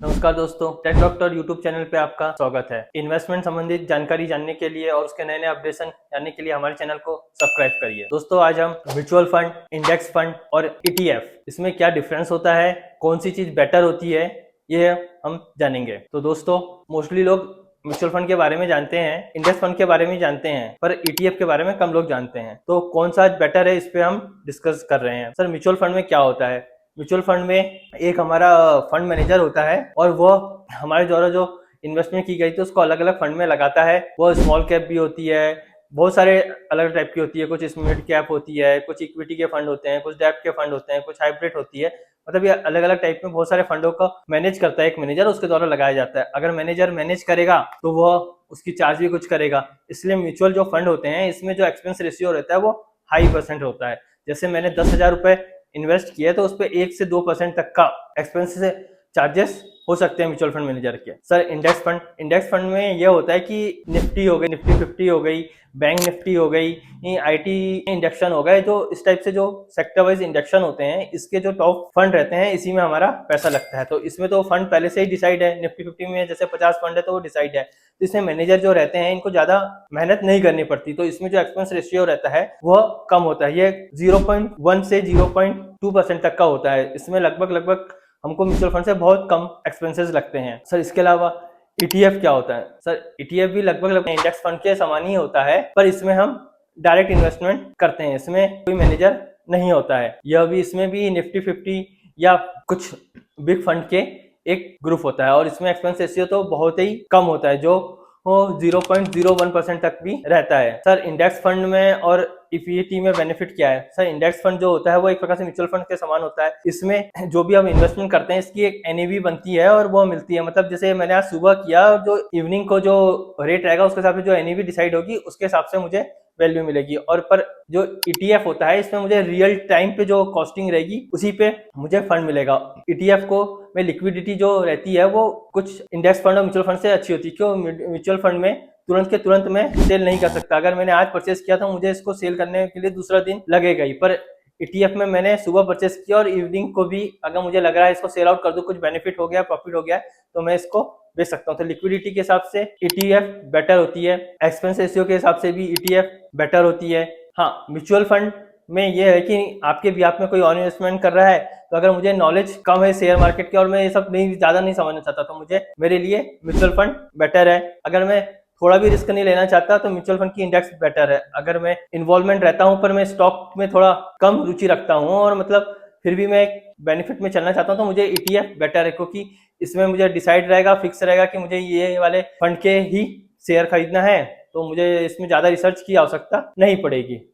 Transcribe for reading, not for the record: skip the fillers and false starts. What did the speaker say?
नमस्कार दोस्तों, take doctor YouTube channel पे आपका स्वागत है। इन्वेस्टमेंट संबंधित जानकारी जानने के लिए और उसके नए नए अपडेशन जानने के लिए हमारे चैनल को सब्सक्राइब करिए। दोस्तों, आज हम म्यूचुअल फंड, इंडेक्स फंड और ईटीएफ इसमें क्या डिफरेंस होता है, कौन सी चीज बेटर होती है, ये हम जानेंगे। तो दोस्तों, मोस्टली लोग म्यूचुअल फंड के बारे में जानते हैं, इंडेक्स फंड के बारे में जानते हैं, पर ईटीएफ के बारे में कम लोग जानते हैं। तो कौन सा बेटर है, इस पे हम डिस्कस कर रहे हैं। सर, म्यूचुअल फंड में क्या होता है? म्यूचुअल फंड में एक हमारा फंड मैनेजर होता है और वो हमारे द्वारा जो इन्वेस्टमेंट की गई थी उसको अलग अलग फंड में लगाता है। वो स्मॉल कैप भी होती है, बहुत सारे अलग टाइप की होती है, कुछ मिड कैप होती है, कुछ इक्विटी के फंड होते हैं, कुछ डेब्ट के फंड होते हैं, कुछ हाइब्रिड होती है। मतलब ये अलग अलग टाइप में बहुत सारे फंडों को मैनेज करता है एक मैनेजर, उसके द्वारा लगाया जाता है। अगर मैनेजर मैनेज करेगा तो वो उसकी चार्ज भी कुछ करेगा। इसलिए म्यूचुअल जो फंड होते हैं इसमें जो एक्सपेंस रेशियो रहता है वो हाई परसेंट होता है। जैसे मैंने 10,000 रुपए इन्वेस्ट किया तो उस पर 1 से 2% तक का एक्सपेंस से चार्जेस हो सकते हैं म्यूचुअल फंड मैनेजर के। सर, इंडेक्स फंड में ये होता है कि निफ्टी हो गई, निफ्टी 50 हो गई, बैंक निफ्टी हो गई, आईटी इंडेक्शन हो गए, जो इस टाइप से जो सेक्टर वाइज इंडेक्शन होते हैं, इसके जो टॉप फंड रहते हैं इसी में हमारा पैसा लगता है। तो इसमें तो फंड पहले से ही डिसाइड है। निफ्टी 50 में जैसे 50 फंड है तो वो डिसाइड है। तो इसमें मैनेजर जो रहते हैं इनको ज्यादा मेहनत नहीं करनी पड़ती, तो इसमें जो एक्सपेंस रेशियो रहता है वह कम होता है। ये 0.1 से 0.2% तक का होता है। इसमें लगभग हमको म्यूचुअल फंड से बहुत कम एक्सपेंसेस लगते हैं। सर, इसके अलावा ईटीएफ क्या होता है? सर, ईटीएफ भी लगभग इंडेक्स फंड के समान ही होता है, पर इसमें हम डायरेक्ट इन्वेस्टमेंट करते हैं, इसमें कोई मैनेजर नहीं होता है। यह भी इसमें भी निफ्टी 50 या कुछ बिग फंड के एक ग्रुप होता है और इसमें एक्सपेंस रेशियो तो बहुत ही कम होता है, जो 0.01% तक भी रहता है। सर, इंडेक्स फंड में और इक्विटी में बेनिफिट क्या है? सर, इंडेक्स फंड जो होता है वो एक प्रकार से म्यूचुअल फंड के समान होता है। इसमें जो भी हम इन्वेस्टमेंट करते हैं इसकी एक एनएवी बनती है और वो मिलती है। मतलब जैसे मैंने आज सुबह किया और जो इवनिंग को जो रेट रहेगा उसके हिसाब से जो एनएवी डिसाइड होगी उसके हिसाब से मुझे वैल्यू मिलेगी। और पर जो ईटीएफ होता है इसमें मुझे रियल टाइम पे जो कॉस्टिंग रहेगी उसी पे मुझे फंड मिलेगा। ईटीएफ को में लिक्विडिटी जो रहती है वो कुछ इंडेक्स फंड और म्यूचुअल फंड से अच्छी होती है। क्यों? म्यूचुअल फंड में तुरंत के तुरंत मैं सेल नहीं कर सकता। अगर मैंने आज परचेस किया तो मुझे इसको सेल करने के लिए दूसरा दिन लगेगा ही, पर ईटीएफ में मैंने सुबह परचेस किया और इवनिंग को भी अगर मुझे लग रहा है इसको सेल आउट कर दूं, कुछ बेनिफिट हो गया, प्रॉफिट हो गया, तो मैं इसको बेच सकता हूँ। तो लिक्विडिटी के हिसाब से ईटीएफ बेटर होती है, एक्सपेंस रेशियो के हिसाब से भी ईटीएफ बेटर होती है। हाँ, म्यूचुअल फंड में ये है कि आपके भी आप में कोई और इन्वेस्टमेंट कर रहा है, तो अगर मुझे नॉलेज कम है शेयर मार्केट की और मैं ये सब ज्यादा नहीं समझना चाहता तो मेरे लिए म्यूचुअल फंड बेटर है। अगर मैं थोड़ा भी रिस्क नहीं लेना चाहता तो म्यूचुअल फंड की इंडेक्स बेटर है। अगर मैं इन्वॉल्वमेंट रहता हूं पर मैं स्टॉक में थोड़ा कम रुचि रखता हूं और मतलब फिर भी मैं बेनिफिट में चलना चाहता हूं तो मुझे ईटीएफ बेटर है, क्योंकि इसमें मुझे डिसाइड रहेगा, फिक्स रहेगा कि मुझे ये वाले फंड के ही शेयर खरीदना है, तो मुझे इसमें ज्यादा रिसर्च की आवश्यकता नहीं पड़ेगी।